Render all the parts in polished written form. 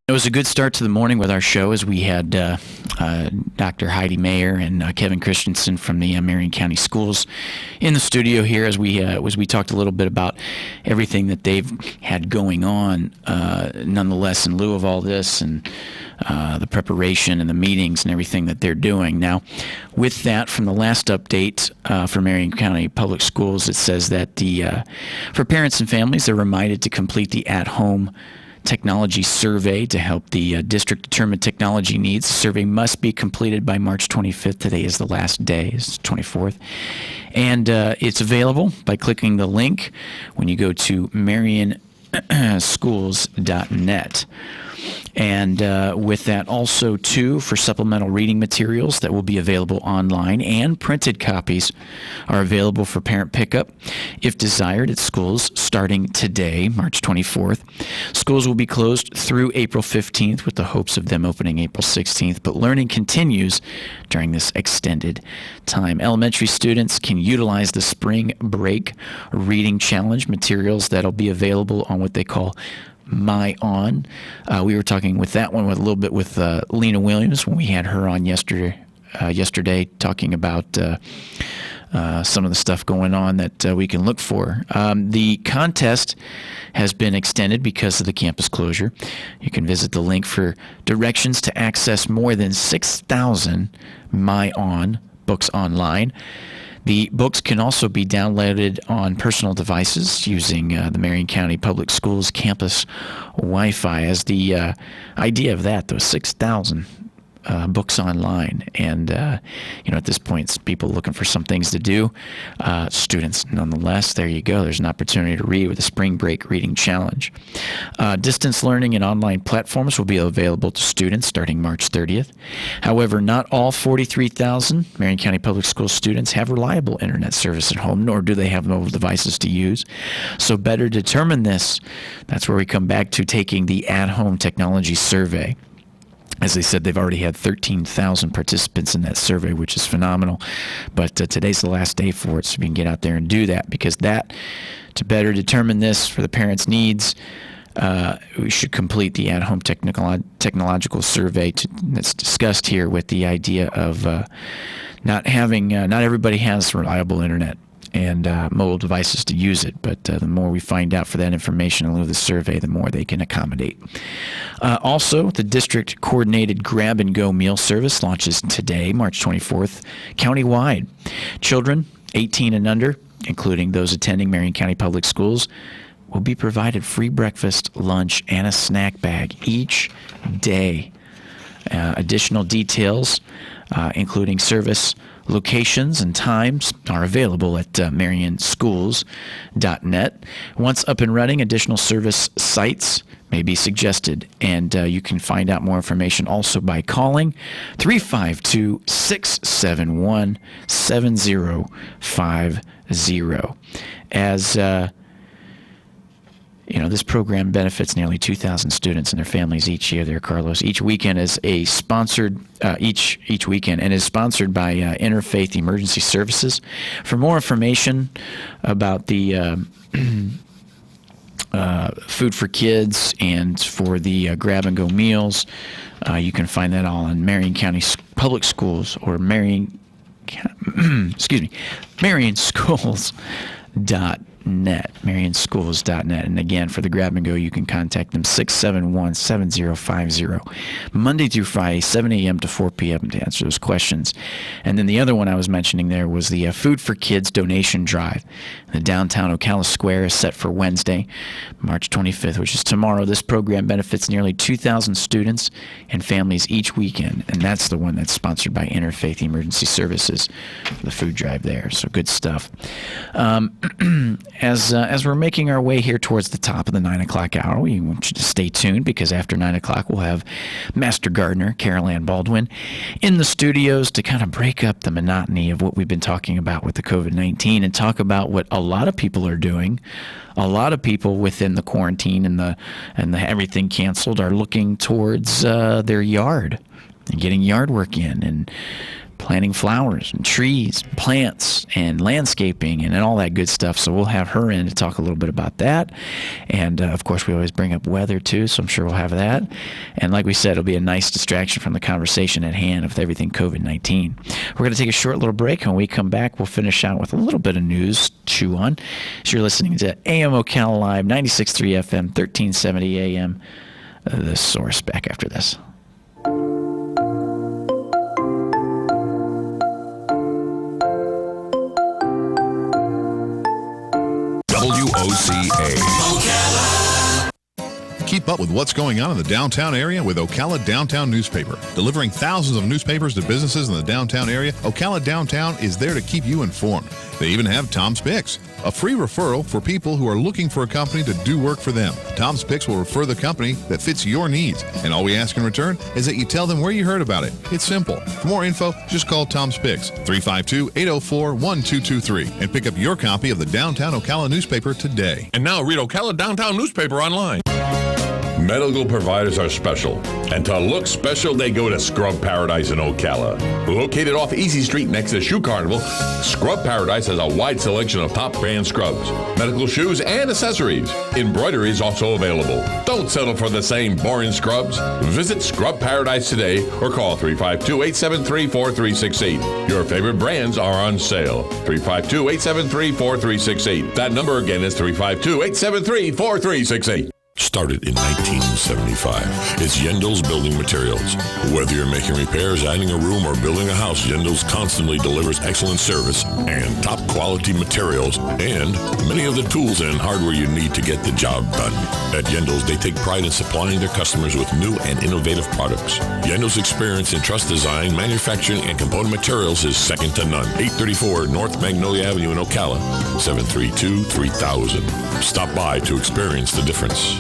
It was a good start to the morning with our show as we had Dr. Heidi Mayer and Kevin Christensen from the Marion County Schools in the studio here as we talked a little bit about everything that they've had going on, nonetheless, in lieu of all this and the preparation and the meetings and everything that they're doing. Now, with that, from the last update for Marion County Public Schools, it says that for parents and families, they're reminded to complete the at-home technology survey to help the district determine technology needs. The survey must be completed by March 25th. Today is the last day, it's 24th. And it's available by clicking the link when you go to marionschools.net. And with that also, too, for supplemental reading materials that will be available online, and printed copies are available for parent pickup if desired at schools starting today, March 24th. Schools will be closed through April 15th with the hopes of them opening April 16th, but learning continues during this extended time. Elementary students can utilize the spring break reading challenge materials that'll be available on what they call My On. We were talking with that one with a little bit with Lena Williams when we had her on yesterday talking about some of the stuff going on that we can look for. The contest has been extended because of the campus closure. You can visit the link for directions to access more than 6,000 My On books online. The books can also be downloaded on personal devices using the Marion County Public Schools campus Wi-Fi. As the idea of that, those 6,000 books online, and at this point, it's people looking for some things to do. Students, nonetheless, there you go. There's an opportunity to read with the Spring Break Reading Challenge. Distance learning and online platforms will be available to students starting March 30th. However, not all 43,000 Marion County Public School students have reliable internet service at home, nor do they have mobile devices to use. So better determine this. That's where we come back to taking the at-home technology survey. As they said, they've already had 13,000 participants in that survey, which is phenomenal. But today's the last day for it, so we can get out there and do that. Because to better determine this for the parents' needs, we should complete the at-home technological survey that's discussed here, with the idea of not everybody has reliable internet and mobile devices to use it. But the more we find out for that information in lieu of the survey, the more they can accommodate. Also, the district coordinated grab-and-go meal service launches today, March 24th, countywide. Children 18 and under, including those attending Marion County Public Schools, will be provided free breakfast, lunch, and a snack bag each day. Additional details, including service locations and times, are available at marionschools.net. Once up and running, additional service sites may be suggested, and you can find out more information also by calling 352-671-7050. As this program benefits nearly 2,000 students and their families each year there, Carlos. Each weekend is sponsored by Interfaith Emergency Services. For more information about the food for kids and for the grab-and-go meals, you can find that all on Marion County Public Schools or marionschools.net. marionschools.net. And again, for the grab and go, you can contact them 671-7050, Monday through Friday, 7 a.m. to 4 p.m. to answer those questions. And then the other one I was mentioning there was the Food for Kids donation drive. The downtown Ocala Square is set for Wednesday, March 25th, which is tomorrow. This program benefits nearly 2,000 students and families each weekend, and that's the one that's sponsored by Interfaith Emergency Services for the food drive there. So good stuff. As we're making our way here towards the top of the 9 o'clock hour, we want you to stay tuned, because after 9 o'clock we'll have Master Gardener Carol Ann Baldwin in the studios to kind of break up the monotony of what we've been talking about with the COVID-19 and talk about what a lot of people are doing. A lot of people within the quarantine and the everything canceled are looking towards their yard and getting yard work in and planting flowers and trees, plants, and landscaping and all that good stuff. So we'll have her in to talk a little bit about that. And, of course, we always bring up weather, too, so I'm sure we'll have that. And like we said, it'll be a nice distraction from the conversation at hand with everything COVID-19. We're going to take a short little break. When we come back, we'll finish out with a little bit of news to chew on. So you're listening to AM Ocala Live, 96.3 FM, 1370 AM. The Source. Back after this. WOCA. Keep up with what's going on in the downtown area with Ocala Downtown Newspaper. Delivering thousands of newspapers to businesses in the downtown area, Ocala Downtown is there to keep you informed. They even have Tom's Picks, a free referral for people who are looking for a company to do work for them. Tom's Picks will refer the company that fits your needs, and all we ask in return is that you tell them where you heard about it. It's simple. For more info, just call Tom's Picks, 352-804-1223, and pick up your copy of the Downtown Ocala newspaper today. And now read Ocala Downtown newspaper online. Medical providers are special, and to look special, they go to Scrub Paradise in Ocala. Located off Easy Street next to Shoe Carnival, Scrub Paradise has a wide selection of top brand scrubs, medical shoes, and accessories. Embroidery is also available. Don't settle for the same boring scrubs. Visit Scrub Paradise today or call 352-873-4368. Your favorite brands are on sale. 352-873-4368. That number again is 352-873-4368. Started in 1975. It's Yendel's Building Materials. Whether you're making repairs, adding a room, or building a house, Yendel's constantly delivers excellent service and top quality materials and many of the tools and hardware you need to get the job done. At Yendel's, they take pride in supplying their customers with new and innovative products. Yendel's experience in truss design, manufacturing, and component materials is second to none. 834 North Magnolia Avenue in Ocala, 732-3000. Stop by to experience the difference.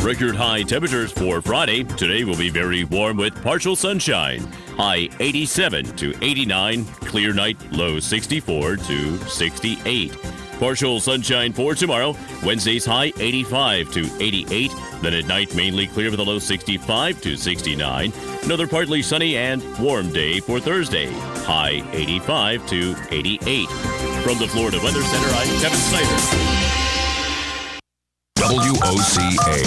Record high temperatures for Friday. Today will be very warm with partial sunshine. High 87 to 89. Clear night, low 64 to 68. Partial sunshine for tomorrow. Wednesday's high 85 to 88. Then at night, mainly clear with a low 65 to 69. Another partly sunny and warm day for Thursday. High 85 to 88. From the Florida Weather Center, I'm Kevin Snyder. WOCA.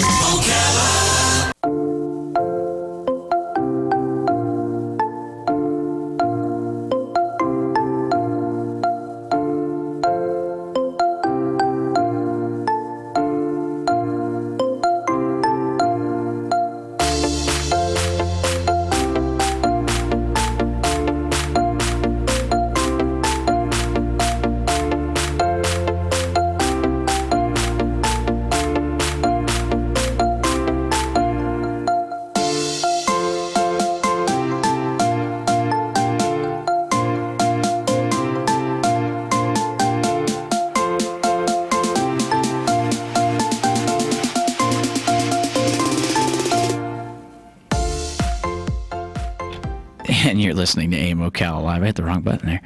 And you're listening to AM Ocala Live. I hit the wrong button there.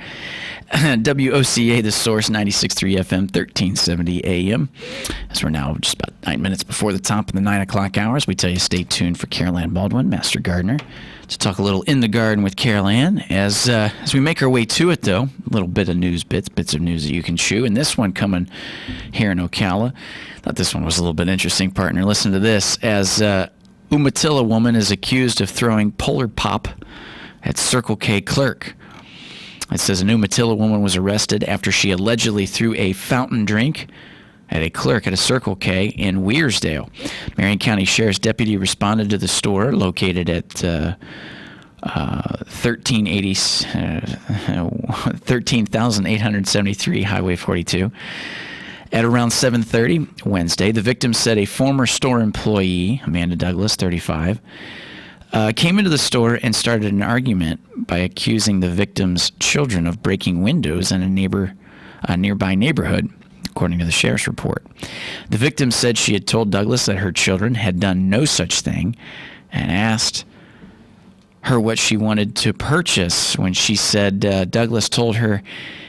WOCA, The Source, 96.3 FM, 1370 AM. As we're now just about 9 minutes before the top of the 9 o'clock hours, we tell you stay tuned for Carol Ann Baldwin, Master Gardener, to talk a little in the garden with Carol Ann. As we make our way to it, though, a little bit of news, bits of news that you can chew. And this one coming here in Ocala. Thought this one was a little bit interesting, partner. Listen to this. As Umatilla woman is accused of throwing Polar Pop at Circle K clerk. It says an Umatilla woman was arrested after she allegedly threw a fountain drink at a clerk at a Circle K in Wearsdale. Marion County Sheriff's deputy responded to the store located at 13,873 Highway 42. At around 7:30 Wednesday, the victim said a former store employee, Amanda Douglas, 35, came into the store and started an argument by accusing the victim's children of breaking windows in a nearby neighborhood, according to the sheriff's report. The victim said she had told Douglas that her children had done no such thing and asked her what she wanted to purchase when she said Douglas told her,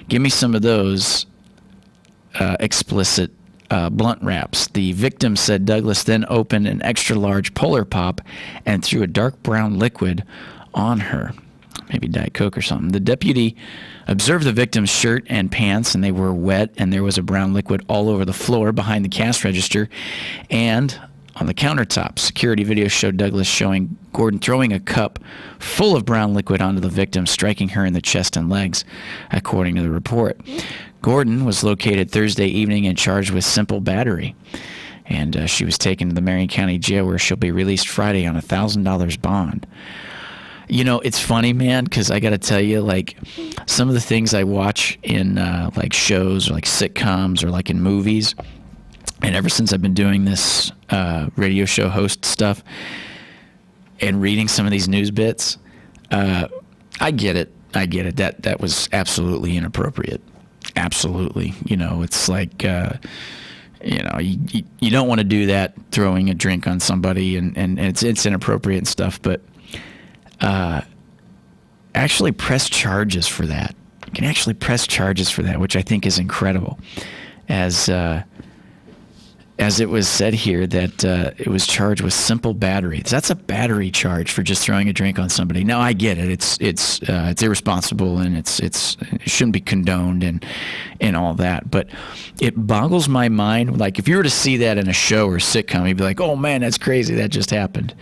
"Give me some of those explicit blunt wraps." The victim said Douglas then opened an extra large Polar Pop and threw a dark brown liquid on her. maybe Diet Coke or something. The deputy observed the victim's shirt and pants, and they were wet, and there was a brown liquid all over the floor behind the cash register and on the countertop. Security video showed Douglas showing Gordon throwing a cup full of brown liquid onto the victim, striking her in the chest and legs, according to the report. Gordon was located Thursday evening and charged with simple battery. And she was taken to the Marion County Jail, where she'll be released Friday on a $1,000 bond. You know, it's funny, man, because I got to tell you, like, some of the things I watch in, like, shows or, like, sitcoms or, like, in movies, and ever since I've been doing this radio show host stuff and reading some of these news bits, I get it. That was absolutely inappropriate. Absolutely. You know, it's like... you don't want to do that, throwing a drink on somebody, and it's inappropriate and stuff, but actually press charges for that. You can actually press charges for that, which I think is incredible. As it was said here, that it was charged with simple battery. That's a battery charge for just throwing a drink on somebody. Now, I get it. It's irresponsible, and it shouldn't be condoned and all that. But it boggles my mind. Like, if you were to see that in a show or a sitcom, you'd be like, "Oh man, that's crazy. That just happened."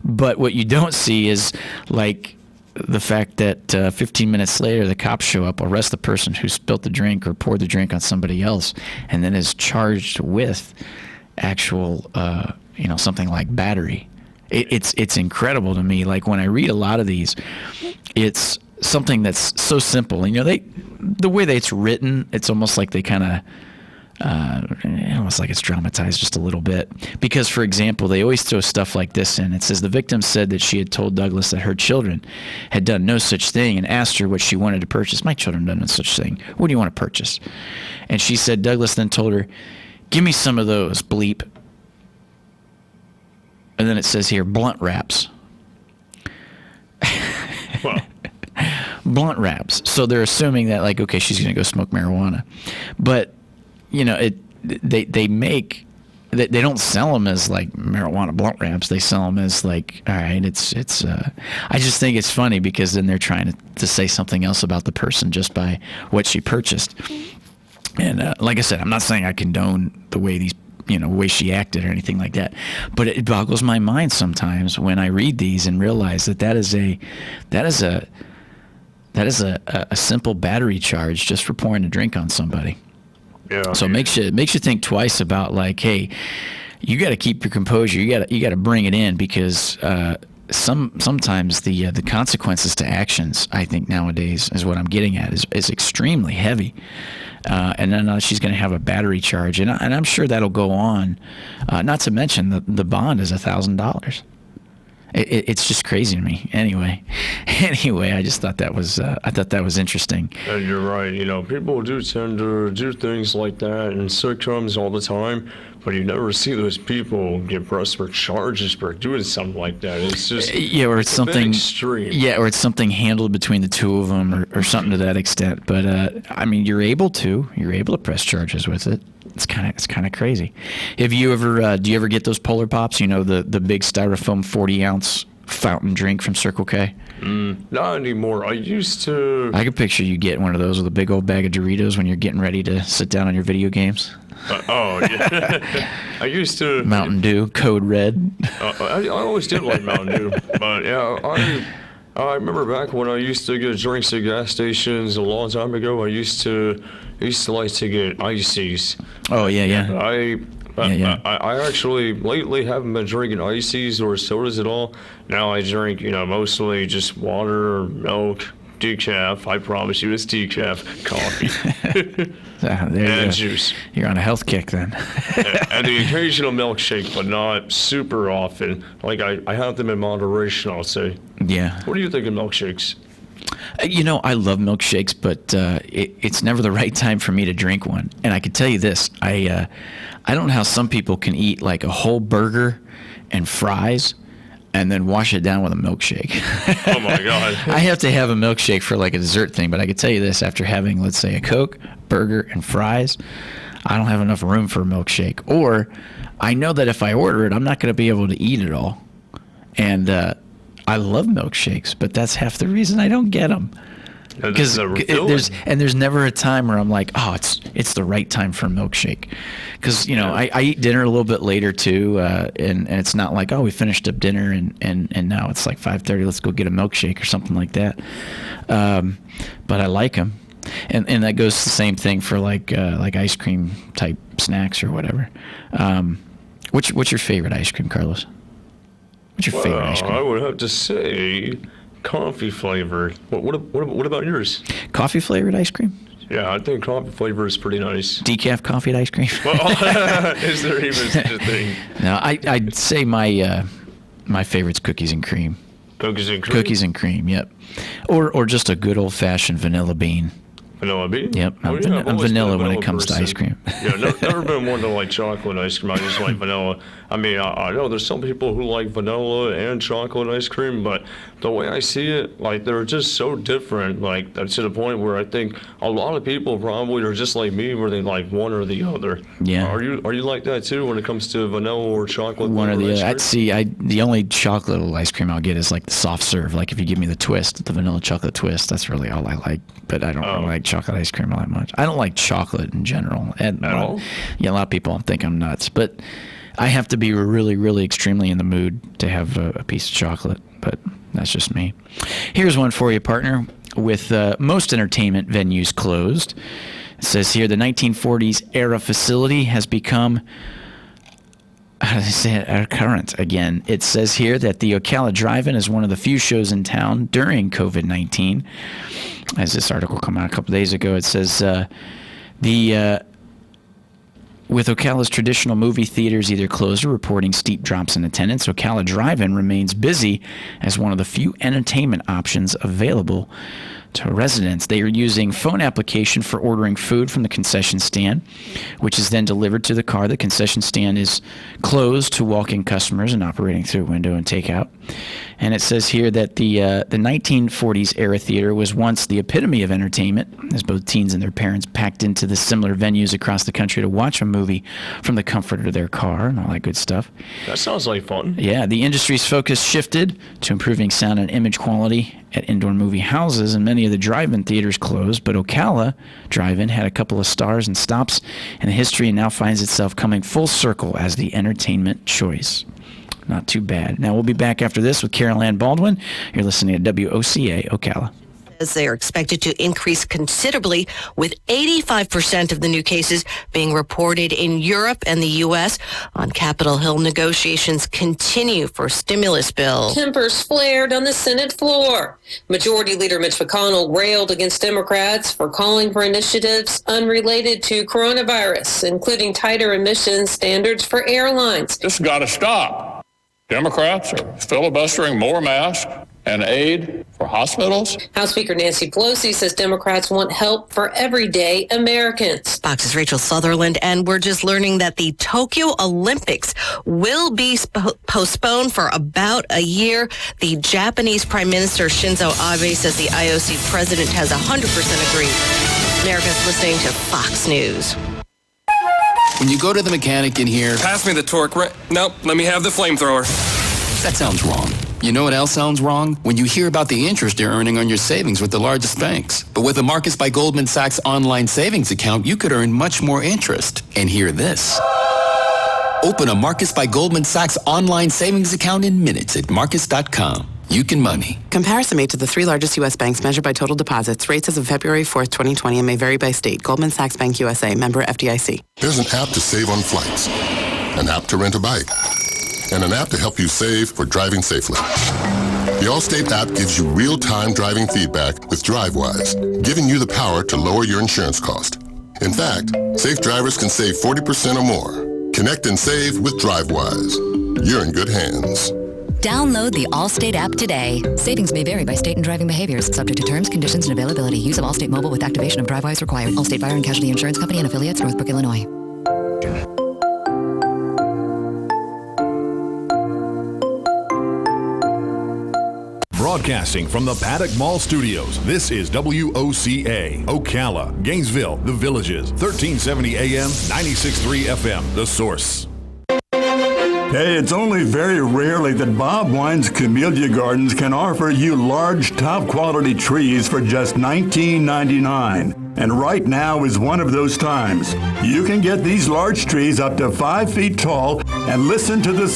But what you don't see is, like, the fact that 15 minutes later the cops show up, arrest the person who spilt the drink or poured the drink on somebody else, and then is charged with actual, something like battery. It's incredible to me. Like, when I read a lot of these, it's something that's so simple. And, the way that it's written, it's almost like they kind of, almost like it's dramatized just a little bit. Because, for example, they always throw stuff like this in. It says the victim said that she had told Douglas that her children had done no such thing and asked her what she wanted to purchase. "My children done no such thing. What do you want to purchase?" And she said Douglas then told her, "Give me some of those, bleep." And then it says here, blunt wraps. Well, Blunt wraps. So they're assuming that, like, okay, she's going to go smoke marijuana. But, they don't sell them as, like, marijuana blunt wraps. They sell them as, like, all right, I just think it's funny, because then they're trying to say something else about the person just by what she purchased. And like I said, I'm not saying I condone the way way she acted or anything like that, but it boggles my mind sometimes when I read these and realize that is a simple battery charge just for pouring a drink on somebody. yeah. So it makes you think twice about, like, hey, you got to keep your composure. You got to bring it in, because sometimes the consequences to actions, I think nowadays, is what I'm getting at, is extremely heavy. And then she's going to have a battery charge, and I'm sure that'll go on. Not to mention the bond is $1,000. It's just crazy to me. Anyway, I just thought that was interesting. And you're right. People do tend to do things like that in sitcoms all the time, but you never see those people get pressed for charges for doing something like that. It's just or it's something extreme. Yeah, or it's something handled between the two of them, or something to that extent. But I mean, you're able to press charges with it. It's kind of crazy. Have you ever do you ever get those Polar Pops? The big styrofoam 40-ounce fountain drink from Circle K? Not anymore. I used to. I could picture you getting one of those with a big old bag of Doritos when you're getting ready to sit down on your video games. Oh yeah. I used to. Mountain Dew, Code Red. I always did like Mountain Dew, but yeah, I remember back when I used to get drinks at gas stations a long time ago. I used to like to get ices. Oh yeah. I actually lately haven't been drinking ices or sodas at all. Now I drink, mostly just water, milk, decaf. I promise you, it's decaf, coffee, and juice. You're on a health kick then. And the occasional milkshake, but not super often. Like I have them in moderation, I'll say. Yeah. What do you think of milkshakes? I love milkshakes, but it's never the right time for me to drink one. And I can tell you this, I don't know how some people can eat like a whole burger and fries and then wash it down with a milkshake. Oh my God. I have to have a milkshake for like a dessert thing, but I can tell you this, after having, let's say, a Coke, burger, and fries, I don't have enough room for a milkshake. Or I know that if I order it, I'm not going to be able to eat it all. And I love milkshakes, but that's half the reason I don't get them. Because there's never a time where I'm like, oh, it's the right time for a milkshake. Because I eat dinner a little bit later too, and it's not like, oh, we finished up dinner and now it's like 5:30, let's go get a milkshake or something like that. But I like them, and that goes the same thing for like ice cream type snacks or whatever. What's your favorite ice cream, Carlos? What's your favorite ice cream? I would have to say coffee flavor. What about yours? Coffee flavored ice cream? Yeah, I think coffee flavor is pretty nice. Decaf coffee ice cream? Well, is there even such a thing? No, I'd say my favorite's cookies and cream. Cookies and cream? Cookies and cream, yep. Or just a good old-fashioned vanilla bean. Vanilla bean? Yep, I'm vanilla when it comes to ice cream. Yeah, never been one to like chocolate ice cream. I just like vanilla. I mean, I know there's some people who like vanilla and chocolate ice cream, but the way I see it, like, they're just so different. Like, to the point where I think a lot of people probably are just like me, where they like one or the other. Yeah. Are you like that too when it comes to vanilla or chocolate? One or the ice other. cream? The only chocolate ice cream I'll get is like the soft serve. Like if you give me the twist, the vanilla chocolate twist, that's really all I like. But I don't really like chocolate ice cream all that much. I don't like chocolate in general. At all? Yeah, a lot of people think I'm nuts, but I have to be really, really extremely in the mood to have a piece of chocolate. But that's just me. Here's one for you, partner. With most entertainment venues closed, it says here the 1940s era facility has become, how do they say it, current again. It says here that the Ocala Drive-In is one of the few shows in town during COVID-19. As this article came out a couple days ago, it says with Ocala's traditional movie theaters either closed or reporting steep drops in attendance, Ocala Drive-In remains busy as one of the few entertainment options available to residents. They are using phone application for ordering food from the concession stand, which is then delivered to the car. The concession stand is closed to walk-in customers and operating through a window and takeout. And it says here that the 1940s era theater was once the epitome of entertainment, as both teens and their parents packed into the similar venues across the country to watch a movie from the comfort of their car and all that good stuff. That sounds like fun. Yeah, the industry's focus shifted to improving sound and image quality at indoor movie houses, and many of the drive-in theaters closed, but Ocala Drive-In had a couple of stars and stops in history and now finds itself coming full circle as the entertainment choice. Not too bad. Now, we'll be back after this with Carol Ann Baldwin. You're listening to WOCA Ocala. As they are expected to increase considerably, with 85% of the new cases being reported in Europe and the U.S. On Capitol Hill, negotiations continue for a stimulus bill. Tempers flared on the Senate floor. Majority Leader Mitch McConnell railed against Democrats for calling for initiatives unrelated to coronavirus, including tighter emissions standards for airlines. This has got to stop. Democrats are filibustering more masks and aid for hospitals. House Speaker Nancy Pelosi says Democrats want help for everyday Americans. Fox's Rachel Sutherland, and we're just learning that the Tokyo Olympics will be postponed for about a year. The Japanese Prime Minister Shinzo Abe says the IOC president has 100% agreed. America's listening to Fox News. When you go to the mechanic in here, pass me the torque. Nope, let me have the flamethrower. That sounds wrong. You know what else sounds wrong? When you hear about the interest you're earning on your savings with the largest banks. But with a Marcus by Goldman Sachs online savings account, you could earn much more interest. And hear this. Open a Marcus by Goldman Sachs online savings account in minutes at Marcus.com. You can money. Comparison made to the three largest U.S. banks measured by total deposits. Rates as of February 4th, 2020 and may vary by state. Goldman Sachs Bank USA, member FDIC. There's an app to save on flights, an app to rent a bike, and an app to help you save for driving safely. The Allstate app gives you real-time driving feedback with DriveWise, giving you the power to lower your insurance cost. In fact, safe drivers can save 40% or more. Connect and save with DriveWise. You're in good hands. Download the Allstate app today. Savings may vary by state and driving behaviors. Subject to terms, conditions, and availability. Use of Allstate Mobile with activation of DriveWise required. Allstate Fire and Casualty Insurance Company and affiliates, Northbrook, Illinois. Broadcasting from the Paddock Mall Studios, this is WOCA, Ocala, Gainesville, The Villages, 1370 AM, 96.3 FM, The Source. Hey, it's only very rarely that Bob Wine's Camellia Gardens can offer you large, top-quality trees for just $19.99. And right now is one of those times. You can get these large trees up to 5 feet tall and listen to the